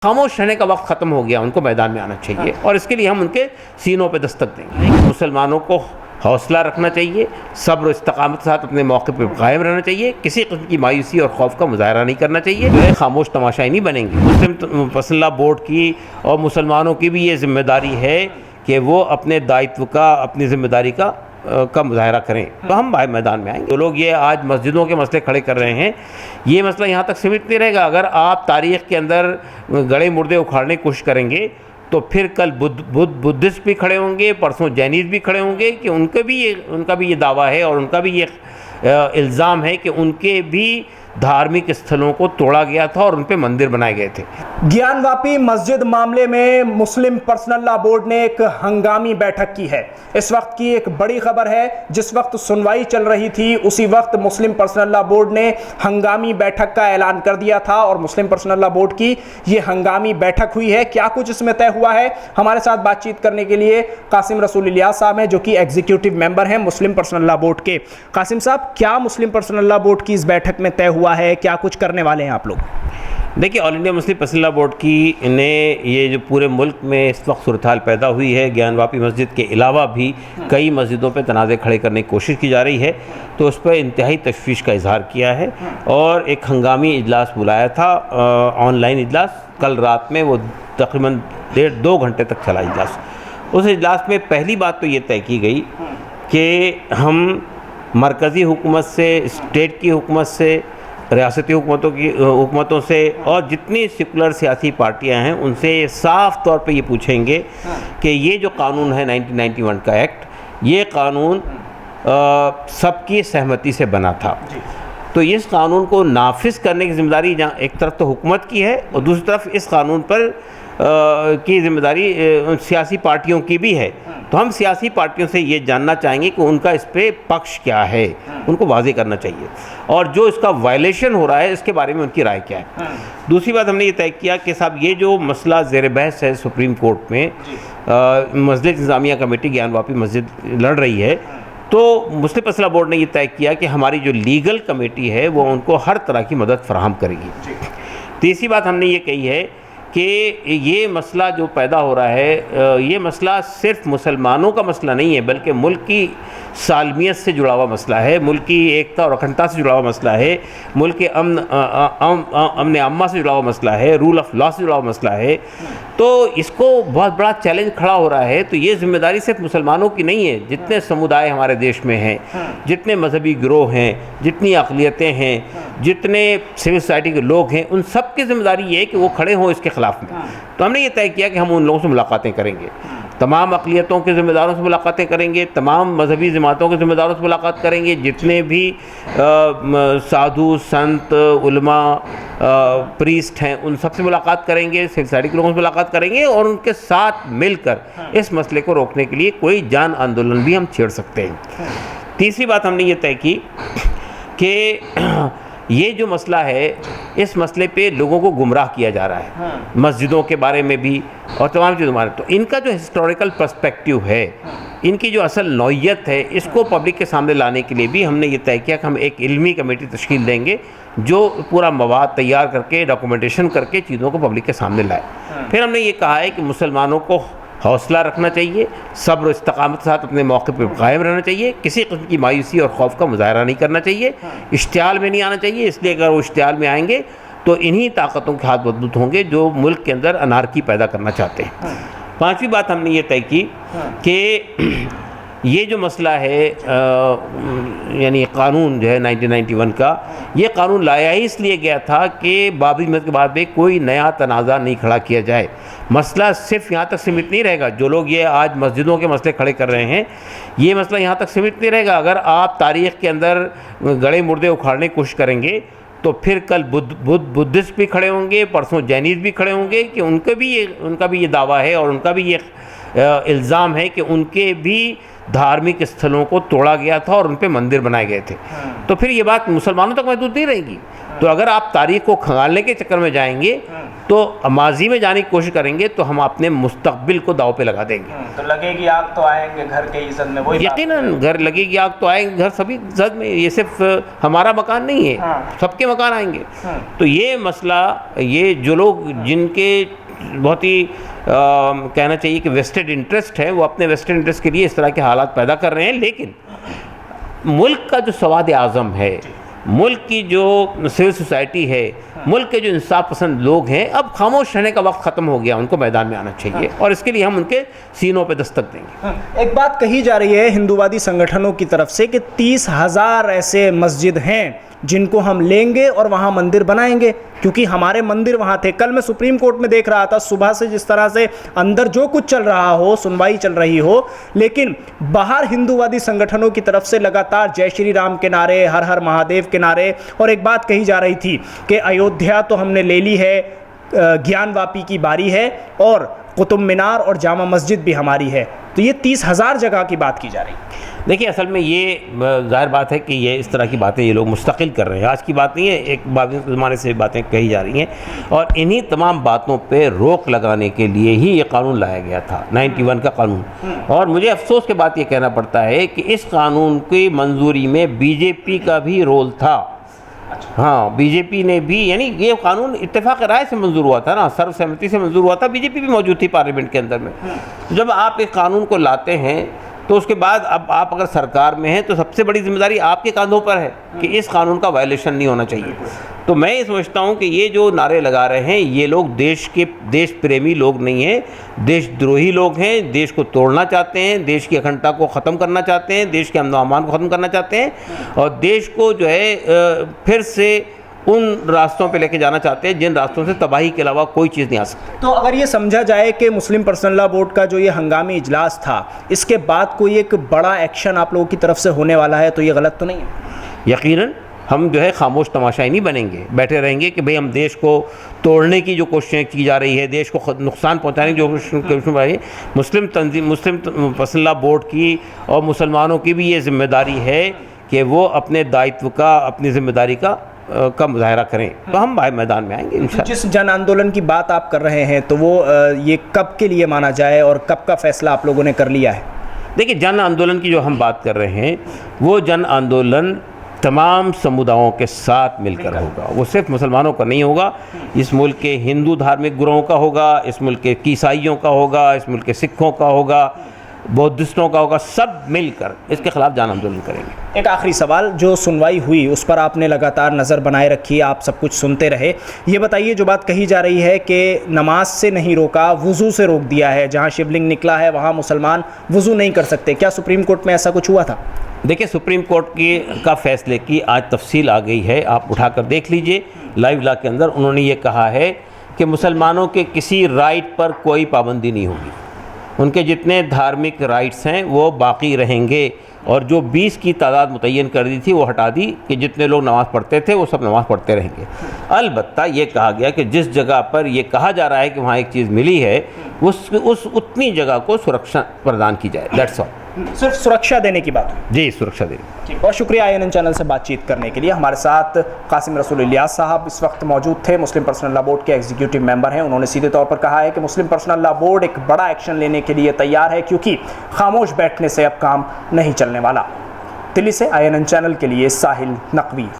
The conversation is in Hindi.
खामोश रहने का वक्त ख़त्म हो गया, उनको मैदान में आना चाहिए और इसके लिए हम उनके सीनों पे दस्तक देंगे। मुसलमानों को हौसला रखना चाहिए, सब्र इस्तकामत के साथ अपने मौके पर कायम रहना चाहिए, किसी किस्म की मायूसी और खौफ का मुजाहरा नहीं करना चाहिए। जो है खामोश तमाशाई नहीं बनेंगे। मुस्लिम पर्सनल बोर्ड की और मुसलमानों की भी ये जिम्मेदारी है कि वो अपने दायित्व का, अपनी जिम्मेदारी का मुजाहरा करें, तो हम भाई मैदान में आएंगे। जो लोग ये आज मस्जिदों के मसले खड़े कर रहे हैं, ये मसला यहाँ तक सीमित नहीं रहेगा। अगर आप तारीख़ के अंदर गड़े मुर्दे उखाड़ने की कोशिश करेंगे तो फिर कल बुद्धिस्ट भी खड़े होंगे, परसों जैनीज़ भी खड़े होंगे कि उनका भी ये दावा है और उनका भी ये इल्ज़ाम है कि उनके भी धार्मिक स्थलों को तोड़ा गया था और उन पे मंदिर बनाए गए थे। ज्ञानवापी मस्जिद मामले में मुस्लिम पर्सनल लॉ बोर्ड ने एक हंगामी बैठक की है। इस वक्त की एक बड़ी खबर है, जिस वक्त सुनवाई चल रही थी उसी वक्त मुस्लिम पर्सनल लॉ बोर्ड ने हंगामी बैठक का ऐलान कर दिया था और मुस्लिम पर्सनल लॉ बोर्ड की ये हंगामी बैठक हुई है। क्या कुछ इसमें तय हुआ है, हमारे साथ बातचीत करने के लिए कासिम रसूल इलियास साहब हैं, जो कि एग्जीक्यूटिव मेंबर हैं मुस्लिम पर्सनल लॉ बोर्ड के। कासिम साहब, क्या मुस्लिम पर्सनल लॉ बोर्ड की इस बैठक में तय हुआ है, क्या कुछ करने वाले हैं आप लोग? देखिए, all India Muslim personal law board की ने ये जो पूरे मुल्क में इस वक्त सूरत हाल पैदा हुई है, ज्ञानवापी मस्जिद के अलावा भी कई मस्जिदों पर तनाज़े खड़े करने की कोशिश की जा रही है, तो उस पर इंतहाई तशवीश का इजहार किया है और एक हंगामी इजलास बुलाया था, ऑनलाइन इजलास। कल रात में वो तकरीबन 1.5-2 घंटे तक चला इजलास। उस इजलास में पहली बात तो ये तय की गई कि हम मरकज़ी हुकूमत से, स्टेट की हुकूमत से, रियासती हुकूमतों से और जितनी सेकुलर सियासी पार्टियां हैं उनसे साफ़ तौर पे ये पूछेंगे कि ये जो कानून है 1991 का एक्ट, ये कानून सबकी सहमति से बना था, तो इस कानून को नाफिज करने की जिम्मेदारी जहाँ एक तरफ तो हुकूमत की है और दूसरी तरफ इस कानून पर की जिम्मेदारी सियासी पार्टियों की भी है। तो हम सियासी पार्टियों से ये जानना चाहेंगे कि उनका इस पे पक्ष क्या है, उनको वाज़ेह करना चाहिए और जो इसका वायलेशन हो रहा है इसके बारे में उनकी राय क्या है। दूसरी बात, हमने ये तय किया कि साहब ये जो मसला ज़ेर बहस है सुप्रीम कोर्ट में, मस्जिद इंतज़ामिया कमेटी ज्ञानवापी मस्जिद लड़ रही है, तो मुस्लिम पर्सनल लॉ बोर्ड ने ये तय किया कि हमारी जो लीगल कमेटी है वो उनको हर तरह की मदद फराहम करेगी। तीसरी बात हमने ये कही है कि ये मसला जो पैदा हो रहा है, ये मसला सिर्फ मुसलमानों का मसला नहीं है, बल्कि मुल्क की सालमियत से जुड़ा हुआ मसला है, मुल्क की एकता और अखंडता से जुड़ा हुआ मसला है, मुल्क के अमन आम्मा से जुड़ा हुआ मसला है, रूल ऑफ लॉ से जुड़ा हुआ मसला है। तो इसको बहुत बड़ा चैलेंज खड़ा हो रहा है। तो ये जिम्मेदारी सिर्फ मुसलमानों की नहीं है, जितने समुदाय हमारे देश में हैं, जितने मजहबी गिरोह हैं, जितनी अक़लियतें हैं, जितने सिविल सोसाइटी के लोग हैं, उन सब की जिम्मेदारी ये है कि वो खड़े हों इसके ख़िलाफ़ में। तो हमने ये तय किया कि हम उन लोगों से मुलाकातें करेंगे, तमाम अक़लियतों के ज़िम्मेदारों से मुलाकातें करेंगे, तमाम मजहबी जमातों के ज़िम्मेदारों से मुलाकात करेंगे, जितने भी साधु संत उलमा प्रीस्ट हैं उन सब से मुलाकात करेंगे, सिविल सोसाइटी के लोगों से मुलाकात करेंगे और उनके साथ मिलकर इस मसले को रोकने के लिए कोई जान आंदोलन भी हम छेड़ सकते हैं। तीसरी बात हमने ये तय की कि ये जो मसला है, इस मसले पे लोगों को गुमराह किया जा रहा है, मस्जिदों के बारे में भी और तमाम चीज़ों के बारे में। तो इनका जो हिस्टोरिकल पर्सपेक्टिव है, इनकी जो असल नौइयत है, इसको पब्लिक के सामने लाने के लिए भी हमने ये तय किया कि हम एक इल्मी कमेटी तश्कील देंगे जो पूरा मवाद तैयार करके, डॉक्यूमेंटेशन करके चीज़ों को पब्लिक के सामने लाए। फिर हमने ये कहा है कि मुसलमानों को हौसला रखना चाहिए, सब्र इस्तकामत के साथ अपने मौके पर कायम रहना चाहिए, किसी किस्म की मायूसी और खौफ का मुजाहरा नहीं करना चाहिए, इश्तियाल में नहीं आना चाहिए। इसलिए अगर वो इश्तियाल में आएंगे तो इन्हीं ताकतों के हाथ मजबूत होंगे जो मुल्क के अंदर अनारकी पैदा करना चाहते हैं। पांचवी बात हमने ये तय की कि ये जो मसला है, यानी कानून जो है 1991 का, ये कानून लाया ही इसलिए गया था कि बाबरी मस्जिद के बाद में कोई नया तनाज़ा नहीं खड़ा किया जाए। मसला सिर्फ यहाँ तक सीमित नहीं रहेगा। जो लोग ये आज मस्जिदों के मसले खड़े कर रहे हैं, ये मसला यहाँ तक सीमित नहीं रहेगा। अगर आप तारीख़ के अंदर गड़े मुर्दे उखाड़ने की कोशिश करेंगे तो फिर कल बुद्धिस्ट भी खड़े होंगे, परसों जैनीज़ भी खड़े होंगे कि उनका भी ये दावा है और उनका भी ये इल्ज़ाम है कि उनके भी धार्मिक स्थलों को तोड़ा गया था और उन पे मंदिर बनाए गए थे। तो फिर ये बात मुसलमानों तक महदूद नहीं रहेगी। तो अगर आप तारीख को खंगालने के चक्कर में जाएंगे तो माजी में जाने की कोशिश करेंगे तो हम अपने मुस्तकबिल को दाव पे लगा देंगे। तो लगेगी आग तो आएंगे घर के ही जद में, वही यकीनन घर लगेगी आग तो आएंगे घर सभी जद में। ये सिर्फ हमारा मकान नहीं है, सबके मकान आएंगे। तो ये मसला, ये जो लोग जिनके बहुत ही कहना चाहिए कि वेस्टेड इंटरेस्ट है, वो अपने वेस्टेड इंटरेस्ट के लिए इस तरह के हालात पैदा कर रहे हैं। लेकिन मुल्क का जो सवाद आज़म है, मुल्क की जो सिविल सोसाइटी है, मुल्क के जो इंसाफ पसंद लोग हैं, अब खामोश रहने का वक्त ख़त्म हो गया, उनको मैदान में आना चाहिए और इसके लिए हम उनके सीनों पे दस्तक देंगे। एक बात कही जा रही है हिंदूवादी संगठनों की तरफ से कि 30,000 ऐसे मस्जिद हैं जिनको हम लेंगे और वहाँ मंदिर बनाएंगे, क्योंकि हमारे मंदिर वहाँ थे। कल मैं सुप्रीम कोर्ट में देख रहा था सुबह से, जिस तरह से अंदर जो कुछ चल रहा हो, सुनवाई चल रही हो, लेकिन बाहर हिंदूवादी संगठनों की तरफ से लगातार जय श्री राम के नारे, हर हर महादेव के नारे। और एक बात कही जा रही थी कि अयोध्या तो हमने ले ली है, ज्ञानवापी की बारी है और कुतुब मीनार और जामा मस्जिद भी हमारी है। तो ये 30,000 जगह की बात की जा रही है। देखिए, असल में ये ज़ाहिर बात है कि ये इस तरह की बातें ये लोग मुस्तकिल कर रहे हैं, आज की बात नहीं है, एक ज़माने से बातें कही जा रही हैं। और इन्हीं तमाम बातों पे रोक लगाने के लिए ही ये कानून लाया गया था, 91 का कानून। और मुझे अफसोस के बात ये कहना पड़ता है कि इस कानून की मंजूरी में बीजेपी का भी रोल था। हाँ, बीजेपी ने भी, यानी ये कानून इत्तेफाक राय से मंजूर हुआ था ना, सर्वसहमति से मंजूर हुआ था, बीजेपी भी मौजूद थी पार्लियामेंट के अंदर में। जब आप एक कानून को लाते हैं तो उसके बाद अब आप अगर सरकार में हैं तो सबसे बड़ी जिम्मेदारी आपके कांधों पर है कि इस कानून का वायलेशन नहीं होना चाहिए। तो मैं ये समझता हूँ कि ये जो नारे लगा रहे हैं ये लोग देश प्रेमी लोग नहीं हैं, देशद्रोही लोग हैं, देश को तोड़ना चाहते हैं, देश की अखंडता को ख़त्म करना चाहते हैं, देश के अमन व अमान को ख़त्म करना चाहते हैं और देश को जो है फिर से उन रास्तों पे लेके जाना चाहते हैं जिन रास्तों से तबाही के अलावा कोई चीज़ नहीं आ सकती। तो अगर ये समझा जाए कि मुस्लिम पर्सनल लॉ बोर्ड का जो ये हंगामी इजलास था, इसके बाद कोई एक बड़ा एक्शन आप लोगों की तरफ से होने वाला है, तो ये गलत तो नहीं है? यकीनन हम जो है खामोश तमाशाई नहीं बनेंगे, बैठे रहेंगे कि भाई हम देश को तोड़ने की जो कोशिशें की जा रही है, देश को नुकसान पहुंचाने की जो कोशिश हो रही है, मुस्लिम पर्सनल लॉ बोर्ड की और मुसलमानों की भी ये जिम्मेदारी है कि वो अपने दायित्व का, अपनी जिम्मेदारी का मुजाहरा करें। तो हम भाई मैदान में आएंगे इंशाअल्लाह। जिस जन आंदोलन की बात आप कर रहे हैं तो वो ये कब के लिए माना जाए और कब का फैसला आप लोगों ने कर लिया है? देखिए, जन आंदोलन की जो हम बात कर रहे हैं वो जन आंदोलन तमाम समुदायों के साथ मिलकर होगा, वो सिर्फ मुसलमानों का नहीं होगा, इस मुल्क के हिंदू धार्मिक गुरुओं का होगा, इस मुल्क के ईसाइयों का होगा, इस मुल्क के सिखों का होगा, बौद्धिस्टों का होगा, सब मिलकर इसके खिलाफ जन आंदोलन करेंगे। एक आखिरी सवाल, जो सुनवाई हुई उस पर आपने लगातार नज़र बनाए रखी, आप सब कुछ सुनते रहे, ये बताइए, जो बात कही जा रही है कि नमाज से नहीं रोका, वुज़ू से रोक दिया है, जहाँ शिवलिंग निकला है वहाँ मुसलमान वुज़ू नहीं कर सकते, क्या सुप्रीम कोर्ट में ऐसा कुछ हुआ था? देखिए, सुप्रीम कोर्ट का फैसले की आज तफसील आ गई है, आप उठाकर देख लीजिए। लाइव लॉ के अंदर उन्होंने ये कहा है कि मुसलमानों के किसी राइट पर कोई पाबंदी नहीं होगी, उनके जितने धार्मिक राइट्स हैं वो बाकी रहेंगे और जो 20 की तादाद मुतय्यन कर दी थी वो हटा दी कि जितने लोग नमाज़ पढ़ते थे वो सब नमाज़ पढ़ते रहेंगे। अलबत्ता ये कहा गया कि जिस जगह पर ये कहा जा रहा है कि वहाँ एक चीज़ मिली है उस उतनी जगह को सुरक्षा प्रदान की जाए, दैट्स ऑल। सिर्फ सुरक्षा देने की बात हुई? जी, सुरक्षा देने। ठीक, बहुत शुक्रिया INN चैनल से बातचीत करने के लिए। हमारे साथ कासिम रसूल इलियास साहब इस वक्त मौजूद थे, मुस्लिम पर्सनल लॉ बोर्ड के एग्जीक्यूटिव मेंबर हैं। उन्होंने सीधे तौर पर कहा है कि मुस्लिम पर्सनल लॉ बोर्ड एक बड़ा एक्शन लेने के लिए तैयार है, क्योंकि खामोश बैठने से अब काम नहीं चलने वाला। दिल्ली से INN चैनल के लिए साहिल नकवी।